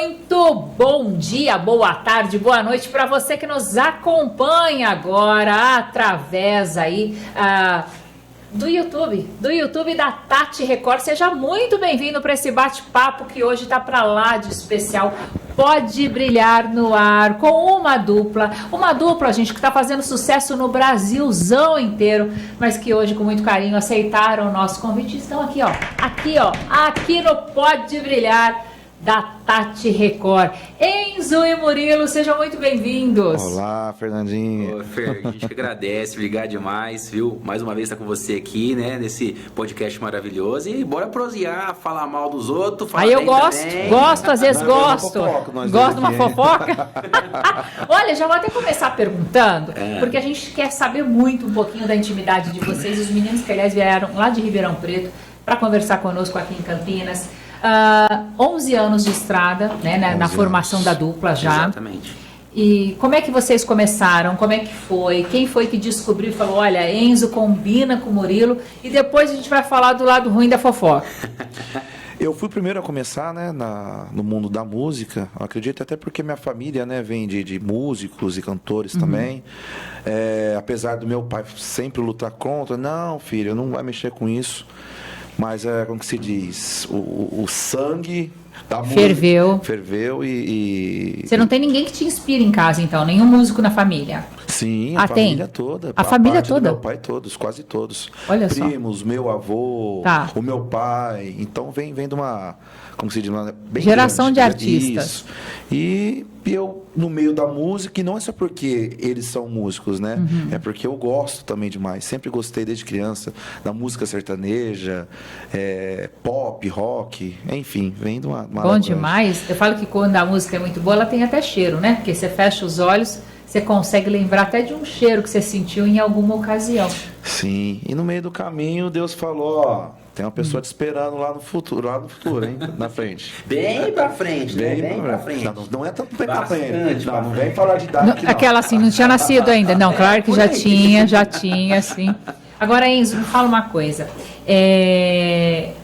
Muito bom dia, boa tarde, boa noite para você que nos acompanha agora através aí do YouTube da Tati Record. Seja muito bem-vindo para esse bate-papo que hoje está para lá de especial. Pode brilhar no ar com uma dupla, gente, que está fazendo sucesso no Brasilzão inteiro, mas que hoje com muito carinho aceitaram o nosso convite. Estão aqui no Pode Brilhar da Tati Record. Enzo e Murilo, sejam muito bem-vindos. Olá, Fernandinho. Ô, Fer, a gente agradece, obrigado demais, viu? Mais uma vez estar com você aqui, né, nesse podcast maravilhoso. E bora prosear, falar mal dos outros, falar aí eu bem gosto, às vezes gosto. Gosto de uma aqui. fofoca. Olha, já vou até começar perguntando, porque a gente quer saber muito um pouquinho da intimidade de vocês. Os meninos que, aliás, vieram lá de Ribeirão Preto para conversar conosco aqui em Campinas. 11 anos de estrada, né, na formação da dupla já. Exatamente. E como é que vocês começaram? Como é que foi? Quem foi que descobriu e falou, olha, Enzo combina com o Murilo? E depois a gente vai falar do lado ruim da fofoca. Eu fui o primeiro a começar, né, no mundo da música. Eu acredito até porque minha família, né, vem de músicos e cantores também. Apesar do meu pai sempre lutar contra, não, filho, não vai mexer com isso. Mas como que se diz? O sangue da música ferveu e... Você não tem ninguém que te inspire em casa, então? Nenhum músico na família? Sim, a família toda. A família parte toda? Do meu pai, todos, quase todos. Olha só. Primos, meu avô, o meu pai. Então vem de uma... Como se diz? Bem geração grande, de artistas. Isso. E eu, no meio da música, e não é só porque eles são músicos, né? É porque eu gosto também demais. Sempre gostei desde criança da música sertaneja, pop, rock, enfim, vem de uma Bom demais. Eu falo que quando a música é muito boa, ela tem até cheiro, né? Porque você fecha os olhos, você consegue lembrar até de um cheiro que você sentiu em alguma ocasião. Sim, e no meio do caminho Deus falou, ó, tem uma pessoa te esperando lá no futuro, hein, na frente. Bem pra frente, né? Bem pra frente. Não é tanto bem pra frente. Não vem falar de idade aqui, não. Aquela assim, não tinha nascido ainda. Não, claro que já tinha, sim. Agora, Enzo, me fala uma coisa.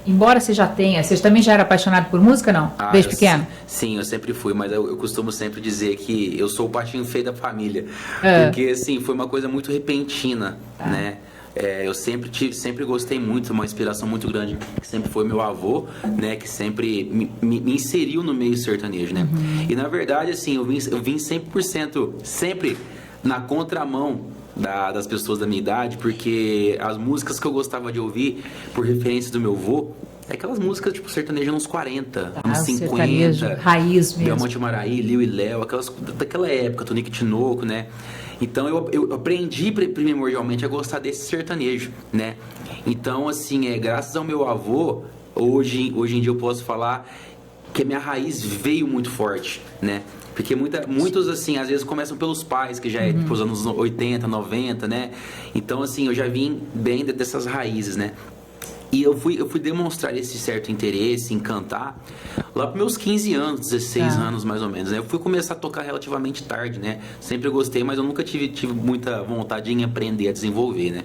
Embora você já tenha, você também já era apaixonado por música, não? Desde pequeno? Sim, eu sempre fui, mas eu costumo sempre dizer que eu sou o patinho feio da família. Porque, assim, foi uma coisa muito repentina, né? Eu sempre gostei muito, uma inspiração muito grande, que sempre foi meu avô, né, que sempre me inseriu no meio sertanejo, né? E na verdade, assim, eu vim 100%, sempre na contramão das pessoas da minha idade, porque as músicas que eu gostava de ouvir, por referência do meu avô, aquelas músicas tipo sertanejo anos 40, anos 50, raiz mesmo. Belmonte Maraí, Liu e Léo, aquelas daquela época, Tonico e Tinoco, né? Então eu aprendi primordialmente a gostar desse sertanejo, né? Então, assim, graças ao meu avô, hoje em dia eu posso falar que a minha raiz veio muito forte, né? Porque muitos, assim, às vezes começam pelos pais, que já é tipo os anos 80, 90, né? Então, assim, eu já vim bem dessas raízes, né? E eu fui demonstrar esse certo interesse em cantar lá para meus 15 anos, 16 anos mais ou menos, né? Eu fui começar a tocar relativamente tarde, né? Sempre gostei, mas eu nunca tive muita vontade em aprender a desenvolver, né?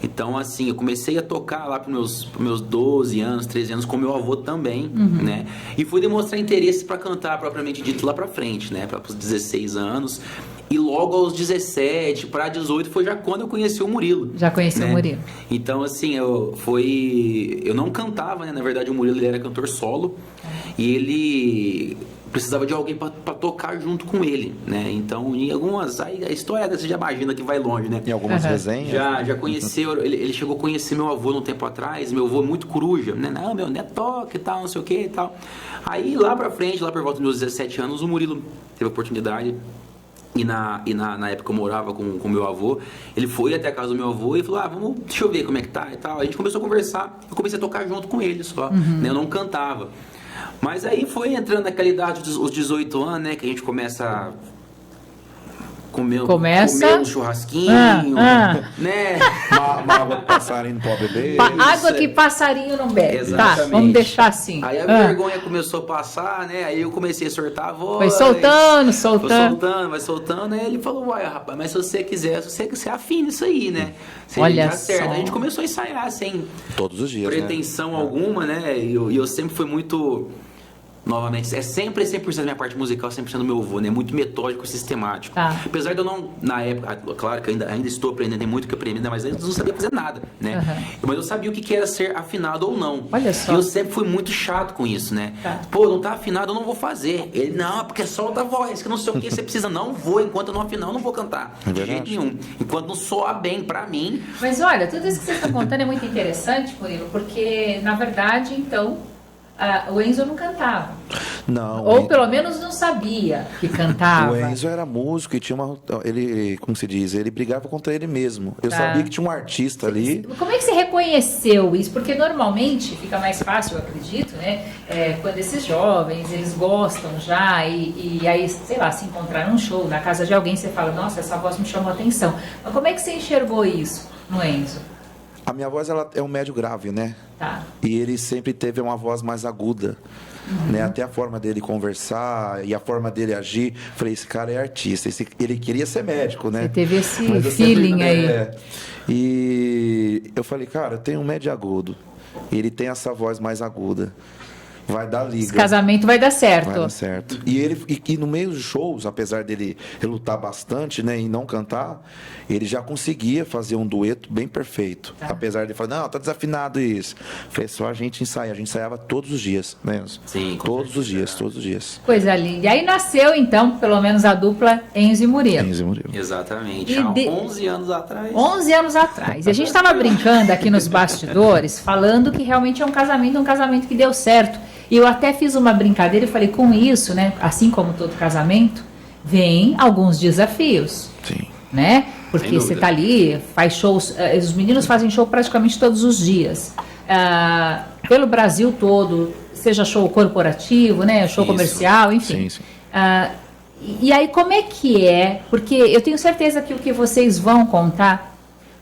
Então, assim, eu comecei a tocar lá para meus 12 anos, 13 anos, com meu avô também, né? E fui demonstrar interesse para cantar, propriamente dito, lá para frente, né? Para os 16 anos. E logo aos 17 para 18 foi já quando eu conheci o Murilo. Já conheci, né? O Murilo. Então, assim, eu não cantava, né? Na verdade, o Murilo, ele era cantor solo. E ele precisava de alguém para tocar junto com ele, né? Então, em algumas... Aí a história você já imagina que vai longe, né? Em algumas resenhas. Já conheceu... Ele chegou a conhecer meu avô um tempo atrás. Meu avô é muito coruja, né? Não, meu neto toca e tal, não sei o que e tal. Aí, lá pra frente, lá por volta dos meus 17 anos, o Murilo teve a oportunidade... E na época eu morava com meu avô. Ele foi até a casa do meu avô e falou, deixa eu ver como é que tá e tal. A gente começou a conversar, eu comecei a tocar junto com ele só, né? Eu não cantava. Mas aí foi entrando naquela idade dos 18 anos, né? Que a gente começa a comer um churrasquinho, né? Uma água que passarinho não pode beber. Água que passarinho não bebe. Exatamente. Tá, vamos deixar assim. Aí a vergonha começou a passar, né? Aí eu comecei a soltar a voz. Vai soltando. Aí ele falou, uai, rapaz, mas se você quiser, se você afina isso aí, né? Se olha tá certo. só. A gente começou a ensaiar sem todos os dias, pretensão alguma, né? E eu sempre fui muito novamente, é sempre 100% da minha parte musical, 100% do meu avô, né? Muito metódico e sistemático. Tá. Apesar de eu não, na época, claro que ainda estou aprendendo, tem muito que aprender, mas eu não sabia fazer nada, né? Mas eu sabia o que era ser afinado ou não. Olha só. E eu sempre fui muito chato com isso, né? Tá. Pô, não tá afinado, eu não vou fazer. Ele, não, porque solta a voz, que não sei o que você precisa. Não vou, enquanto eu não afinar, eu não vou cantar. É De verdade. jeito nenhum. Enquanto não soar bem pra mim. Mas olha, tudo isso que você está contando é muito interessante, Murilo, porque, na verdade, então, o Enzo não cantava. Não. Ou pelo menos não sabia que cantava. O Enzo era músico e tinha ele, como se diz, ele brigava contra ele mesmo. Eu Tá. sabia que tinha um artista ali. Como é que você reconheceu isso? Porque normalmente fica mais fácil, eu acredito, né? Quando esses jovens, eles gostam já e aí, sei lá, se encontrar num show, na casa de alguém, você fala, nossa, essa voz me chamou a atenção. Mas como é que você enxergou isso no Enzo? A minha voz ela é um médio grave, né? Tá. E ele sempre teve uma voz mais aguda. Né? Até a forma dele conversar e a forma dele agir. Falei, esse cara é artista. Ele queria ser médico, né? Você teve esse Mas eu feeling sempre, aí. E eu falei, cara, eu tenho um médio agudo. Ele tem essa voz mais aguda. Vai dar liga. Esse casamento vai dar certo. Vai dar certo. E no meio dos shows, apesar dele lutar bastante, né, e não cantar, ele já conseguia fazer um dueto bem perfeito. Tá. Apesar de falar, não, tá desafinado isso. Foi só a gente ensaiar. A gente ensaiava todos os dias, né? Sim, com todos os certeza. dias, todos os dias. Coisa linda. E aí nasceu, então, pelo menos a dupla Enzo e Murilo. Enzo e Murilo. Exatamente. E Há de- 11 anos atrás. 11 anos atrás. E a gente estava brincando aqui nos bastidores, falando que realmente é um casamento que deu certo. E eu até fiz uma brincadeira e falei, com isso, né, assim como todo casamento, vem alguns desafios, Sim. né? Porque Sem você dúvida. tá ali, faz shows, os meninos fazem show praticamente todos os dias. Pelo Brasil todo, seja show corporativo, né, show Isso. comercial, enfim. Sim, sim. E aí, como é que é? Porque eu tenho certeza que o que vocês vão contar,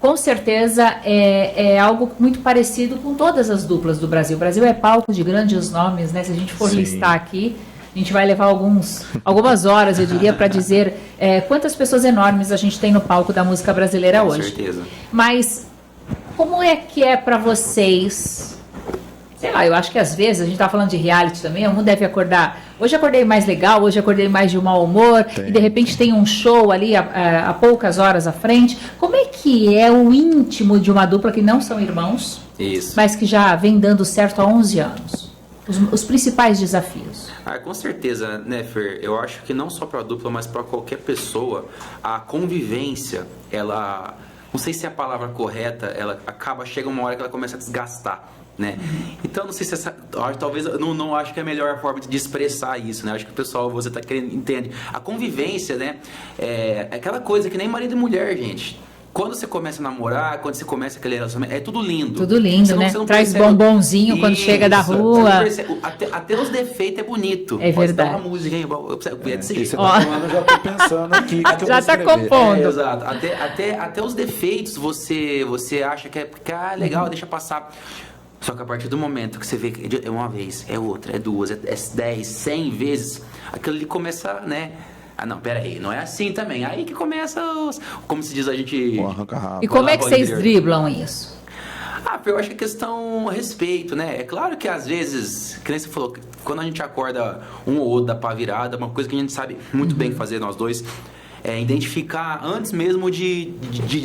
com certeza, é algo muito parecido com todas as duplas do Brasil. O Brasil é palco de grandes nomes, né? Se a gente for Sim. listar aqui, a gente vai levar algumas horas, eu diria, para dizer quantas pessoas enormes a gente tem no palco da música brasileira Com hoje. certeza. Mas como é que é para vocês? Sei lá, eu acho que às vezes, a gente tá falando de reality também, um deve acordar, hoje acordei mais legal, hoje acordei mais de mau humor, e de repente tem um show ali a poucas horas à frente. Como é que é o íntimo de uma dupla que não são irmãos, Isso. mas que já vem dando certo há 11 anos? Os principais desafios. Com certeza, né, Fer? Eu acho que não só para a dupla, mas para qualquer pessoa, a convivência, ela, não sei se é a palavra correta, ela chega uma hora que ela começa a desgastar, né? Então, não sei se talvez, não acho que é a melhor forma de expressar isso, né? Acho que o pessoal, você tá querendo, entende. A convivência, né, é aquela coisa que nem marido e mulher, gente. Quando você começa a namorar, quando você começa aquele relacionamento, é tudo lindo. Tudo lindo, Você né? você Traz percebe- bombonzinho quando chega da Isso, rua. você não percebe. Até os defeitos é bonito. É Pode dar verdade. uma música, hein? É desse E jeito. você tá falando, eu já tô pensando aqui. o que eu Já vou tá escrever. compondo. Exato. Até os defeitos você acha que é legal, deixa passar. Só que a partir do momento que você vê que é uma vez, é outra, é duas, é 10, 100 vezes, aquilo ali começa, né? Não, pera aí, não é assim também. Aí que começa como se diz, a gente... Pô, arranca-rabo. E como é que Vou lá, vocês vou driblam isso? Eu acho que é questão respeito, né? É claro que às vezes, que nem você falou, quando a gente acorda um ou outro da pá virada, uma coisa que a gente sabe muito bem fazer nós dois, é identificar antes mesmo de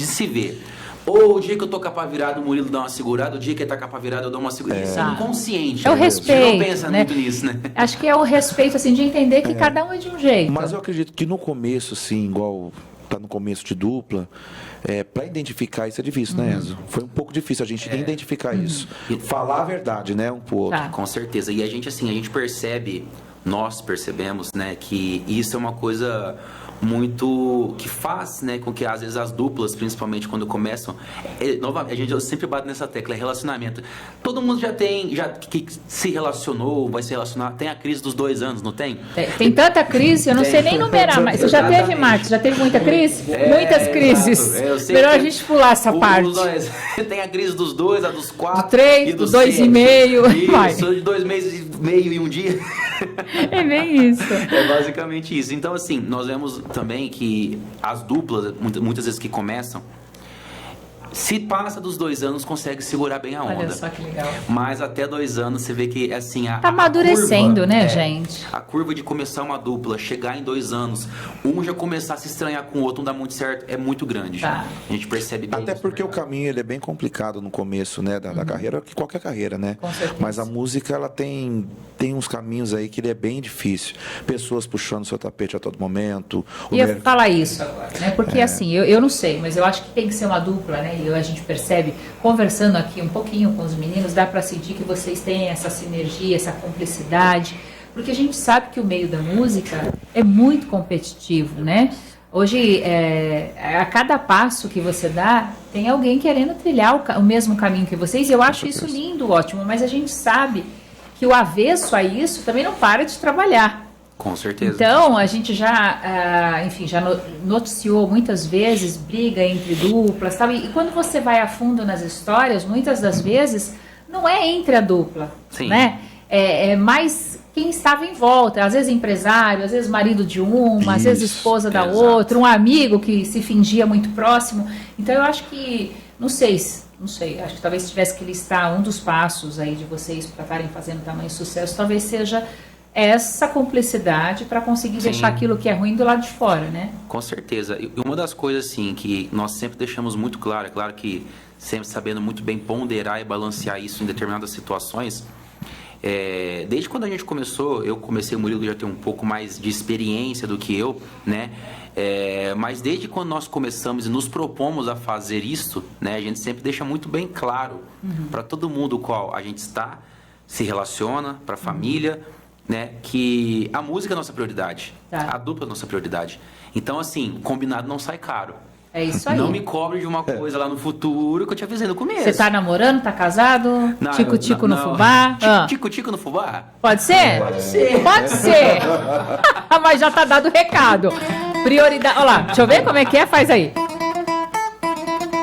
se ver. Ou o dia que eu tô com a pá virada, o Murilo dá uma segurada, o dia que ele tá com a pá virada, eu dou uma segurada. Isso é inconsciente. É o né? respeito, Você não pensa né? muito nisso, né? Acho que é o respeito, assim, de entender que cada um é de um jeito. Mas eu acredito que no começo, assim, igual tá no começo de dupla, para identificar isso é difícil, né, Enzo? Foi um pouco difícil a gente identificar isso. Falar a verdade, né, um pro outro. Tá. Com certeza. E a gente percebe, nós percebemos, né, que isso é uma coisa muito que faz, né, com que às vezes as duplas, principalmente quando começam, novamente, eu sempre bato nessa tecla, é relacionamento. Todo mundo já que se relacionou, vai se relacionar, tem a crise dos 2 anos, não tem? Tem tanta crise, eu não sei nem numerar, mas você já teve, Exatamente. Marcos? Já teve muita crise? Muitas crises. Exato. Eu sei Melhor que a gente pular essa parte. Tem a crise dos 2, a dos 4, Do 3, do 2,5, vai. Isso, de 2 meses e meio e um dia. É bem isso. É basicamente isso. Então, assim, nós vemos também que as duplas, muitas vezes que começam, Se passa dos 2 anos, consegue segurar bem a onda. Olha só que legal. Mas até 2 anos, você vê que, assim, tá amadurecendo, curva, né, gente? A curva de começar uma dupla, chegar em 2 anos, um já começar a se estranhar com o outro, não dá muito certo, é muito grande. Tá. A gente percebe bem Até isso, porque o verdade. caminho ele é bem complicado no começo, né, da carreira, que qualquer carreira, né? Com certeza. Mas a música, ela tem uns caminhos aí que ele é bem difícil. Pessoas puxando seu tapete a todo momento. E eu falar isso agora, né? Porque assim, eu não sei, mas eu acho que tem que ser uma dupla, né? E a gente percebe, conversando aqui um pouquinho com os meninos, dá para sentir que vocês têm essa sinergia, essa cumplicidade, porque a gente sabe que o meio da música é muito competitivo, né? Hoje, a cada passo que você dá, tem alguém querendo trilhar o mesmo caminho que vocês, e eu acho isso lindo, ótimo, mas a gente sabe que o avesso a isso também não para de trabalhar. Com certeza. Então, a gente já, enfim, já noticiou muitas vezes briga entre duplas, sabe? E quando você vai a fundo nas histórias, muitas das vezes, não é entre a dupla, Sim. né? É mais quem estava em volta, às vezes empresário, às vezes marido de uma, às vezes esposa da exato. outra, um amigo que se fingia muito próximo. Então, eu acho que, não sei, acho que talvez tivesse que listar um dos passos aí de vocês para estarem fazendo tamanho sucesso, talvez seja essa cumplicidade para conseguir Sim. deixar aquilo que é ruim do lado de fora, né? Com certeza. E uma das coisas, assim, que nós sempre deixamos muito claro, é claro que sempre sabendo muito bem ponderar e balancear isso em determinadas situações, desde quando a gente começou, eu comecei, o Murilo já tem um pouco mais de experiência do que eu, né? Mas desde quando nós começamos e nos propomos a fazer isso, né? A gente sempre deixa muito bem claro para todo mundo o qual a gente está, se relaciona, para a família, né? Que a música é a nossa prioridade, Tá. a dupla é a nossa prioridade. Então, assim, combinado não sai caro. É isso aí. Não me cobre de uma coisa lá no futuro que eu te avisei no começo. Você tá namorando, tá casado? Não, Tico-tico no não. fubá? Ah. Tico-tico no fubá? Pode ser? Pode ser. Pode ser. Mas já tá dado o recado. Prioridade. Olha lá, deixa eu ver como é que é. Faz aí.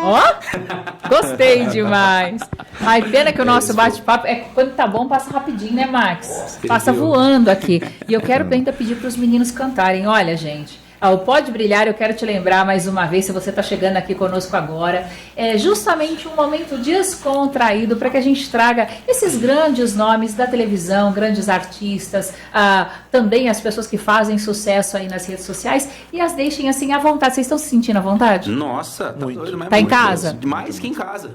Ó, gostei demais. Ai, pena que o nosso bate-papo quando tá bom, passa rapidinho, né, Max? Passa voando aqui. E eu quero ainda pedir para os meninos cantarem. Olha, gente. O Pode Brilhar, eu quero te lembrar mais uma vez, se você está chegando aqui conosco agora, é justamente um momento descontraído para que a gente traga esses grandes nomes da televisão, grandes artistas, também as pessoas que fazem sucesso aí nas redes sociais e as deixem assim à vontade. Vocês estão se sentindo à vontade? Nossa, tá Muito. doido, mas Tá em muito. casa? Mais que em casa.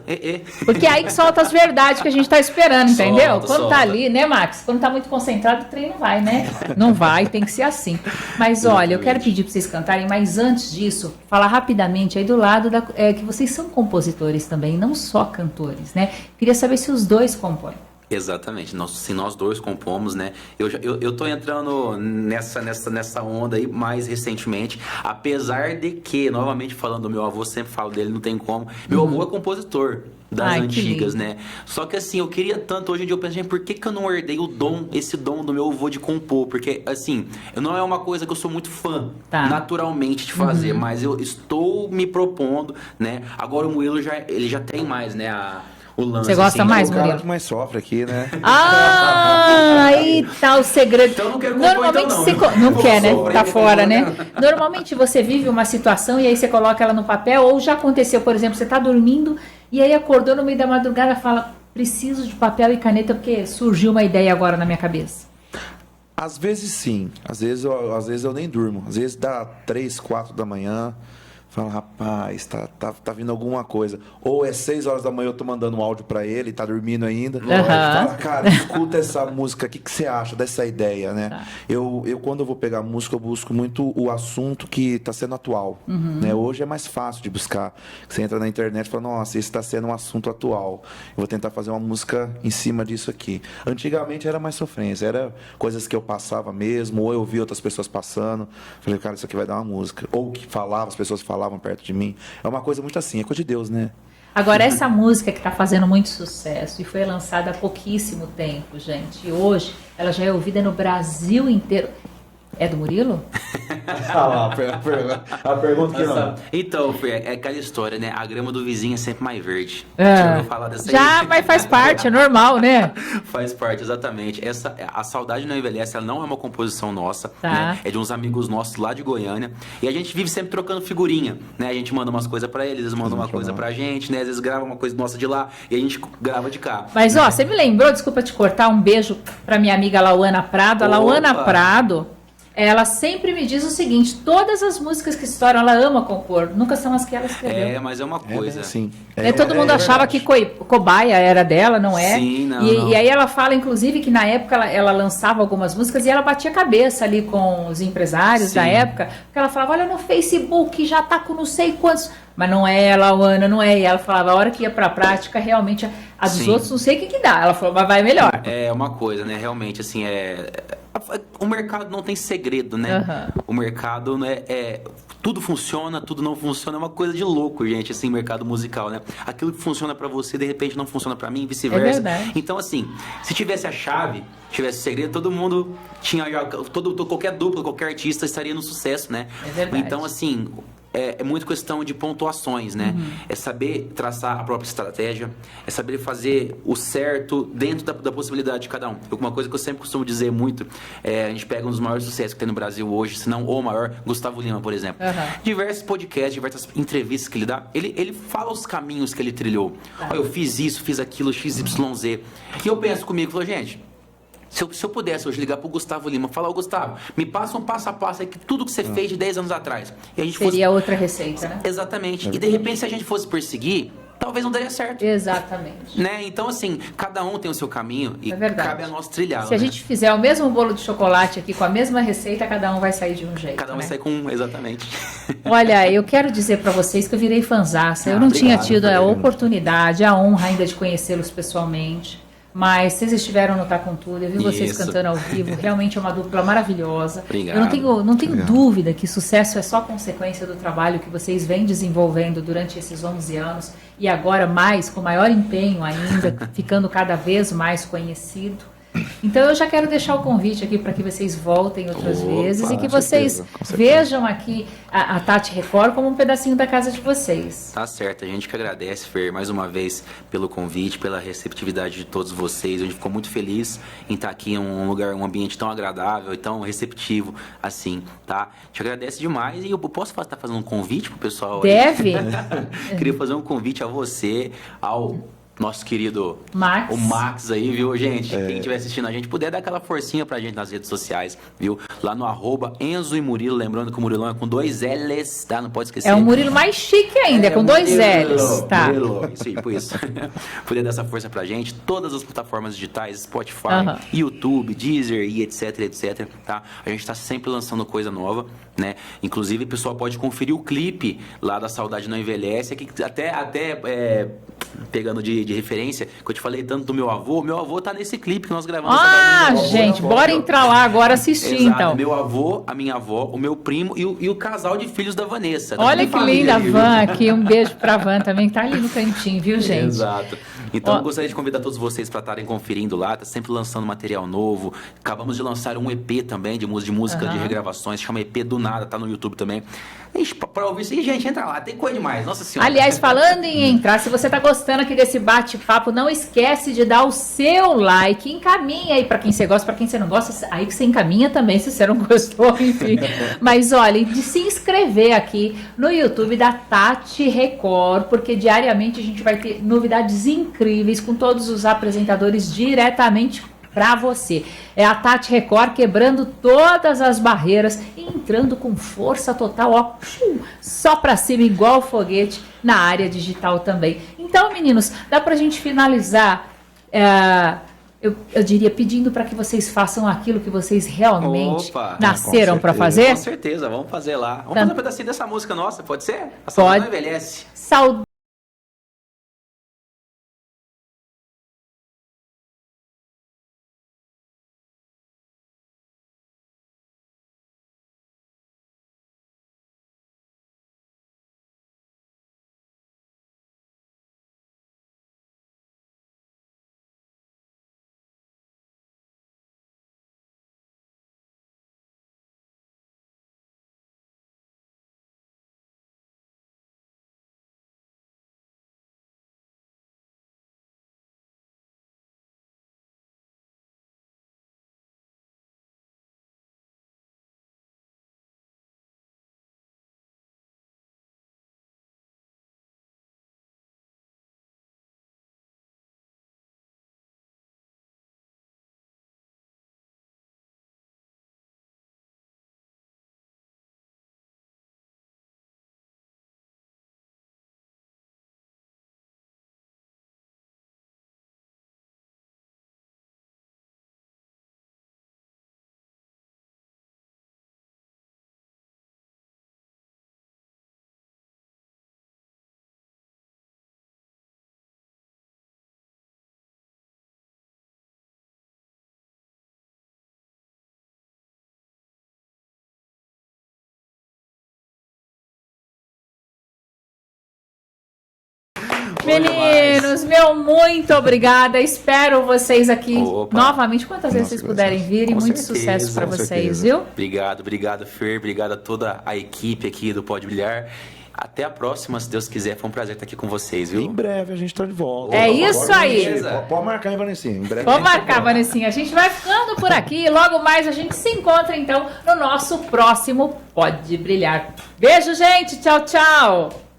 Porque é aí que solta as verdades que a gente tá esperando, entendeu? Solta, Quando solta. tá ali, né, Max? Quando tá muito concentrado, o trem não vai, né? Não vai, tem que ser assim. Mas olha, eu quero pedir pra vocês cantarem, mas antes disso, falar rapidamente aí do lado que vocês são compositores também, não só cantores, né? Queria saber se os dois compõem. Exatamente, nós dois compomos, né? Eu tô entrando nessa onda aí mais recentemente, apesar de que, novamente falando do meu avô, sempre falo dele, não tem como. Meu avô é compositor das Ai, que antigas, lindo. né? Só que assim, eu queria tanto, hoje em dia eu penso, gente, por que eu não herdei esse dom do meu avô de compor? Porque, assim, não é uma coisa que eu sou muito fã, Tá. naturalmente, de fazer, mas eu estou me propondo, né? Agora o Murilo ele já tem mais, né? O lance, Você gosta assim, mais, É o cara Murilo? que mais sofre aqui, né? Ah, aí tá o segredo. Então não quero compor, Normalmente então não. você não Vou quer, né? sofrer, Tá vou fora, né? compor, Normalmente você vive uma situação e aí você coloca ela no papel, ou já aconteceu, por exemplo, você tá dormindo e aí acordou no meio da madrugada e fala: preciso de papel e caneta porque surgiu uma ideia agora na minha cabeça. Às vezes sim, às vezes eu nem durmo. Às vezes dá 3, 4 da manhã, fala, rapaz, tá vindo alguma coisa. Ou é 6 horas da manhã, eu tô mandando um áudio pra ele, tá dormindo ainda. Fala, cara, escuta essa música, o que você acha dessa ideia, né? Tá. Eu quando eu vou pegar música, eu busco muito o assunto que tá sendo atual. Né? Hoje é mais fácil de buscar. Você entra na internet e fala, nossa, esse tá sendo um assunto atual. Eu vou tentar fazer uma música em cima disso aqui. Antigamente era mais sofrência, era coisas que eu passava mesmo, ou eu vi outras pessoas passando. Falei, cara, isso aqui vai dar uma música. Ou que falava, as pessoas falavam perto de mim. É uma coisa muito assim, é coisa de Deus, né? Agora, essa música que está fazendo muito sucesso e foi lançada há pouquíssimo tempo, gente, e hoje ela já é ouvida no Brasil inteiro. É do Murilo? Ah lá, a pergunta que não. Então, Fê, é aquela história, né? A grama do vizinho é sempre mais verde. É. Já ouviu falar dessa Já, aí? mas faz parte, é normal, né? Faz parte, exatamente. A Saudade Não Envelhece, ela não é uma composição nossa, Tá. né? É de uns amigos nossos lá de Goiânia. E a gente vive sempre trocando figurinha, né? A gente manda umas coisas pra eles mandam uma coisa pra gente, né? Às vezes grava uma coisa nossa de lá e a gente grava de cá. Mas, ó, você me lembrou, desculpa te cortar, um beijo pra minha amiga Lauana Prado. A Lauana Opa! Prado, ela sempre me diz o seguinte, todas as músicas que estouram, ela ama compor, nunca são as que ela escreveu. É, mas é uma coisa. Sim. Todo mundo achava que Cobaia era dela, não é? Sim, não, e, não. e aí ela fala, inclusive, que na época ela lançava algumas músicas e ela batia cabeça ali com os empresários Sim. da época, porque ela falava, olha no Facebook, já tá com não sei quantos... Mas não é, Lauana, não é. E ela falava, a hora que ia pra prática, realmente, a dos Sim. outros não sei o que dá. Ela falou, mas vai melhor. É uma coisa, né? Realmente, assim, o mercado não tem segredo, né? Aham. O mercado, né, tudo funciona, tudo não funciona. É uma coisa de louco, gente, assim, mercado musical, né? Aquilo que funciona pra você, de repente, não funciona pra mim, e vice-versa. É verdade. Então, assim, se tivesse a chave, tivesse segredo, todo mundo tinha já... Qualquer dupla, qualquer artista estaria no sucesso, né? É verdade. Então, assim... É muito questão de pontuações, né? É saber traçar a própria estratégia, é saber fazer o certo dentro da possibilidade de cada um. Uma coisa que eu sempre costumo dizer muito, a gente pega um dos maiores sucessos que tem no Brasil hoje, se não o maior, Gustavo Lima, por exemplo. Diversos podcasts, diversas entrevistas que ele dá, ele fala os caminhos que ele trilhou. Ó, eu fiz isso, fiz aquilo, XYZ. E eu penso comigo, falo, gente... Se eu pudesse hoje ligar pro Gustavo Lima, falar, Gustavo, me passa um passo a passo aí, tudo que você fez de 10 anos atrás. E a gente Seria outra receita, né? Exatamente. E de repente, se a gente fosse perseguir, talvez não daria certo. Exatamente. Né? Então, assim, cada um tem o seu caminho e É verdade. cabe a nós trilhá-lo. Se a né? gente fizer o mesmo bolo de chocolate aqui com a mesma receita, cada um vai sair de um jeito. Cada um vai né? sair com... Exatamente. Olha, eu quero dizer pra vocês que eu virei fanzaça. Eu não Obrigado, tinha tido a Fernanda. oportunidade, a honra ainda de conhecê-los pessoalmente. Mas vocês estiveram no Tá Com Tudo, eu vi vocês Isso. cantando ao vivo, realmente é uma dupla maravilhosa. Obrigado. Eu não tenho dúvida que sucesso é só consequência do trabalho que vocês vêm desenvolvendo durante esses 11 anos e agora mais, com maior empenho ainda, ficando cada vez mais conhecido. Então eu já quero deixar o convite aqui para que vocês voltem outras Opa, vezes e que com vocês certeza, com certeza. vejam aqui a Tati Record como um pedacinho da casa de vocês. Tá certo, a gente que agradece, Fer, mais uma vez pelo convite, pela receptividade de todos vocês. A gente ficou muito feliz em estar aqui em um lugar, um ambiente tão agradável e tão receptivo assim, tá? Te agradece demais e eu posso estar fazendo um convite pro pessoal aí? Deve? Queria fazer um convite a você, ao nosso querido Max. o Max aí, viu, gente? Quem estiver assistindo a gente, puder dar aquela forcinha pra gente nas redes sociais, viu? Lá no @Enzo e Murilo, lembrando que o Murilão é com 2 L's, tá? Não pode esquecer. É um Murilo mais chique ainda, com 2 Murilo, L's, tá? Murilo, isso aí, por isso. Puder dar essa força pra gente, todas as plataformas digitais, Spotify, Aham. YouTube, Deezer e etc, tá? A gente tá sempre lançando coisa nova, né? Inclusive, o pessoal pode conferir o clipe lá da Saudade Não Envelhece, aqui, pegando de referência, que eu te falei tanto do meu avô tá nesse clipe que nós gravamos. Ah, Meu avô, gente, meu avô, bora meu- entrar lá agora assistir, Exato, então. meu avô, a minha avó, o meu primo e o casal de filhos da Vanessa. Olha Tem que família linda a aí, viu? Van aqui, um beijo pra Van também, tá ali no cantinho, viu, gente? Exato. Então, Ó. eu gostaria de convidar todos vocês para estarem conferindo lá, tá sempre lançando material novo. Acabamos de lançar um EP também de música de regravações, chama EP do Nada, tá no YouTube também. Ixi, pra ouvir isso aí, gente, entra lá, tem coisa demais, nossa senhora. Aliás, falando em entrar, se você tá gostando aqui desse bate-papo, não esquece de dar o seu like, encaminha aí pra quem você gosta, pra quem você não gosta, aí que você encaminha também, se você não gostou, enfim. Mas olha, de se inscrever aqui no YouTube da Tati Record, porque diariamente a gente vai ter novidades incríveis com todos os apresentadores diretamente pra você. É a Tati Record quebrando todas as barreiras e entrando com força total, ó, só pra cima, igual foguete, na área digital também. Então, meninos, dá pra gente finalizar, eu diria, pedindo para que vocês façam aquilo que vocês realmente Opa, nasceram com pra certeza. fazer. Com certeza, vamos fazer lá. Vamos Tá. fazer um pedacinho dessa música nossa, pode ser? A Saudade Não Envelhece. Saudade. Meninos, meu muito obrigada. Espero vocês aqui novamente. Quantas vezes vocês puderem vir. E muito sucesso para vocês, viu? Obrigado, Fer. Obrigado a toda a equipe aqui do Pode Brilhar. Até a próxima, se Deus quiser. Foi um prazer estar aqui com vocês, viu? Em breve a gente tá de volta. É isso aí. Pode marcar, hein, Vanessinha? Em breve. Pode marcar, Vanessinha. A gente vai ficando por aqui. Logo mais a gente se encontra, então, no nosso próximo Pode Brilhar. Beijo, gente. Tchau, tchau.